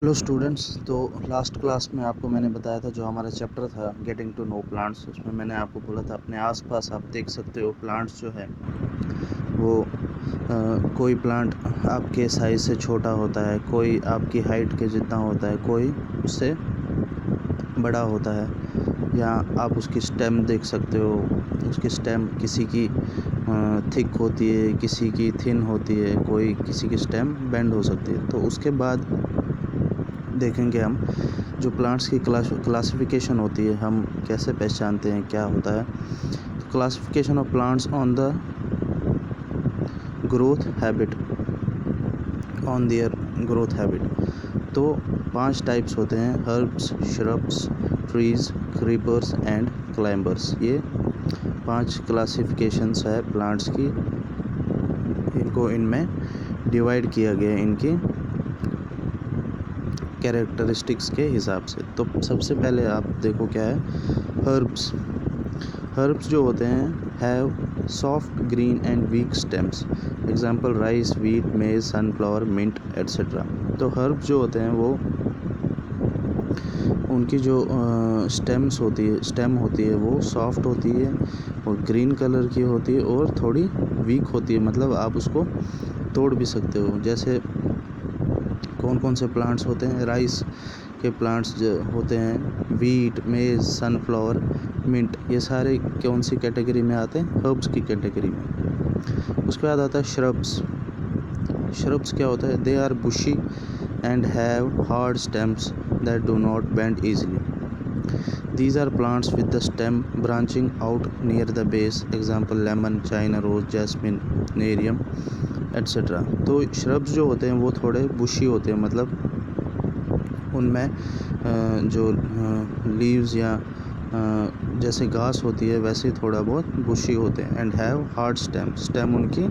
Hello students. तो last class में आपको मैंने बताया था, जो हमारा चैप्टर था गेटिंग टू नो प्लांट्स, उसमें मैंने आपको बोला था अपने आसपास आप देख सकते हो प्लांट्स जो है वो कोई प्लांट आपके साइज़ से छोटा होता है, कोई आपकी हाइट के जितना होता है, कोई उससे बड़ा होता है। या आप उसकी स्टेम देख सकते हो, उसकी स्टेम किसी की थिक होती है, किसी की थिन होती है, कोई किसी की स्टेम बेंड हो सकती है। तो उसके बाद देखेंगे हम जो प्लांट्स की क्लासिफिकेशन होती है, हम कैसे पहचानते हैं क्या होता है। तो classification of plants on the growth habit, on their growth habit. तो 5 टाइप्स होते हैं: herbs, shrubs, trees, creepers and climbers. ये 5 क्लासिफिकेशंस है प्लांट्स की। इनको इनमें डिवाइड किया गया है इनकी कैरेक्टरिस्टिक्स के हिसाब से। तो सबसे पहले आप देखो क्या है, हर्ब्स। हर्ब्स जो होते हैं have soft green and weak stems, example rice, wheat, maize, sunflower, mint etcetera. तो हर्ब्स जो होते हैं वो उनकी जो स्टेम होती है वो सॉफ्ट होती है और ग्रीन कलर की होती है और थोड़ी वीक होती है, मतलब आप उसको तोड़ भी सकते हो। जैसे कौन कौन से प्लांट्स होते हैं, राइस के प्लांट्स जो होते हैं, व्हीट, मेज, सनफ्लावर, मिंट, ये सारे कौन सी कैटेगरी में आते हैं, हर्ब्स की कैटेगरी में। उसके बाद आता है श्रब्स। श्रब्स क्या होता है, they are bushy and have hard stems that do not bend easily. These are plants with the stem branching out near the base, example lemon, china rose, jasmine, nerium etcetera. तो shrubs जो होते हैं वो थोड़े बुशी होते हैं, मतलब उनमें जो लीव्स या जैसे घास होती है वैसे थोड़ा बहुत बुशी होते हैं। And have hard stem, stem उनकी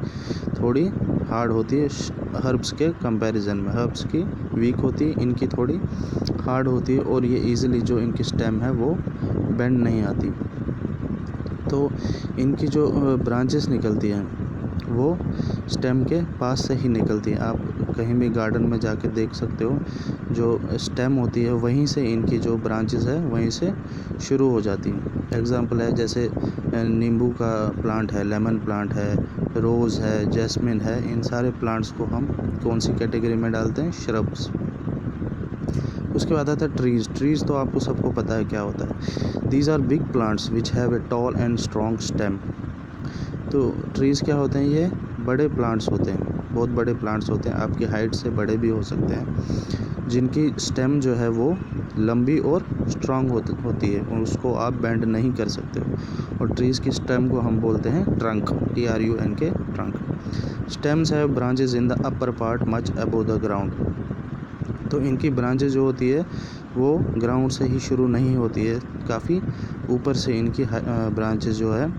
थोड़ी हार्ड होती है हर्ब्स के कंपैरिजन में। हर्ब्स की वीक होती है, इनकी थोड़ी हार्ड होती है और ये इजीली जो इनकी स्टेम है वो बेंड नहीं आती। तो इनकी जो ब्रांचेस निकलती हैं वो स्टेम के पास से ही निकलती है। आप कहीं भी गार्डन में जाके देख सकते हो, जो स्टेम होती है वहीं से इनकी जो ब्रांचेस है वहीं से शुरू हो जाती हैं। एग्जांपल है जैसे नींबू का प्लांट है, लेमन प्लांट है, रोज़ है, जैस्मिन है। इन सारे प्लांट्स को हम कौन सी कैटेगरी में डालते हैं, श्रब्स। उसके बाद आता है ट्रीज़। ट्रीज़ तो आपको सबको पता है क्या होता है। These are big plants which have a tall and strong stem. तो ट्रीज़ क्या होते हैं, ये बड़े प्लांट्स होते हैं, बहुत बड़े प्लांट्स होते हैं, आपकी हाइट से बड़े भी हो सकते हैं, जिनकी स्टेम जो है वो लंबी और स्ट्रॉन्ग होती है और उसको आप बेंड नहीं कर सकते हो। और ट्रीज़ की स्टेम को हम बोलते हैं trunk, TRUNK, trunk. Stems have branches in the upper part much above the ground. तो इनकी ब्रांचेज जो होती है वो ग्राउंड से ही शुरू नहीं होती है, काफ़ी ऊपर से इनकी ब्रांचेज जो है,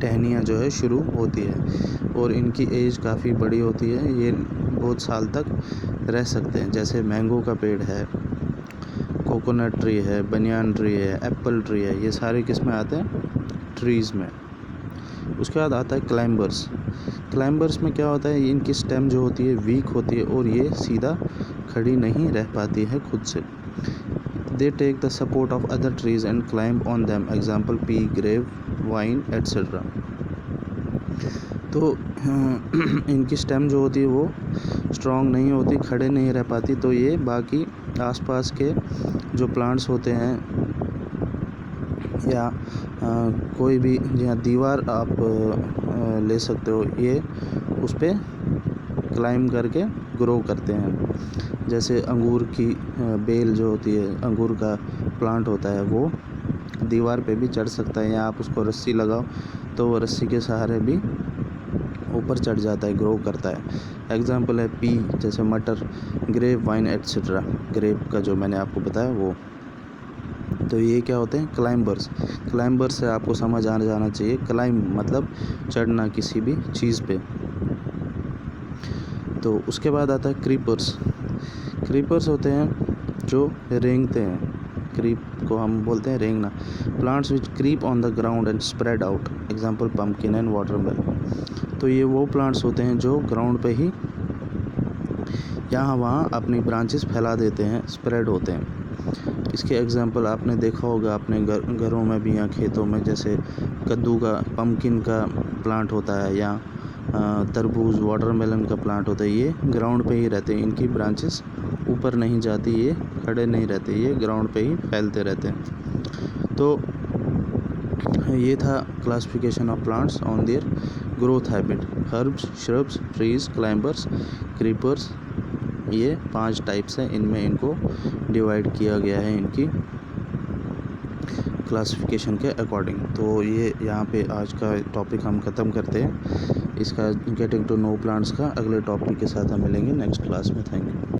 टहनियाँ जो है शुरू होती है और इनकी एज काफ़ी बड़ी होती है, ये बहुत साल तक रह सकते हैं। जैसे मैंगो का पेड़ है, कोकोनट ट्री है, बनियान ट्री है, एप्पल ट्री है, ये सारे किस में आते हैं, ट्रीज़ में। उसके बाद आता है क्लाइंबर्स। क्लाइंबर्स में क्या होता है, इनकी स्टेम जो होती है वीक होती है और ये सीधा खड़ी नहीं रह पाती है खुद से। They take the support of other trees and climb on them, example pea, grape, vine etcetera. तो इनकी स्टेम जो होती है वो स्ट्रॉन्ग नहीं होती, खड़े नहीं रह पाती, तो ये बाकी आसपास के जो प्लांट्स होते हैं या कोई भी या दीवार आप ले सकते हो, ये उस पर क्लाइंब करके ग्रो करते हैं। जैसे अंगूर की बेल जो होती है, अंगूर का प्लांट होता है, वो दीवार पे भी चढ़ सकता है या आप उसको रस्सी लगाओ तो वो रस्सी के सहारे भी ऊपर चढ़ जाता है, ग्रो करता है। एग्जाम्पल है पी, जैसे मटर, ग्रेप, वाइन एट्सेट्रा। ग्रेप का जो मैंने आपको बताया वो। तो ये क्या होते हैं, क्लाइंबर्स। क्लाइंबर्स से आपको समझ आ जाना चाहिए, क्लाइंब मतलब चढ़ना किसी भी चीज़ पे। तो उसके बाद आता है क्रीपर्स। क्रीपर्स होते हैं जो रेंगते हैं, क्रीप को हम बोलते हैं रेंगना। Plants which creep on the ground and spread out, example pumpkin and watermelon. तो ये वो प्लांट्स होते हैं जो ग्राउंड पे ही यहाँ वहाँ अपनी ब्रांचेस फैला देते हैं, स्प्रेड होते हैं। इसके एग्जांपल आपने देखा होगा अपने घरों में भी या खेतों में, जैसे कद्दू का, पम्पकिन का प्लांट होता है या तरबूज, वाटरमेलन का प्लांट होता है। ये ग्राउंड पे ही रहते हैं, इनकी ब्रांचेस ऊपर नहीं जाती, ये खड़े नहीं रहते, ये ग्राउंड पे ही फैलते रहते हैं। तो ये था classification of plants on their growth habit. Herbs, shrubs, trees, climbers, creepers, ये 5 टाइप्स हैं, इनमें इनको डिवाइड किया गया है इनकी क्लासिफिकेशन के अकॉर्डिंग। तो ये यहाँ पे आज का टॉपिक हम ख़त्म करते हैं। इसका गेटिंग टू नो प्लांट्स का अगले टॉपिक के साथ हम मिलेंगे नेक्स्ट क्लास में। Thank you.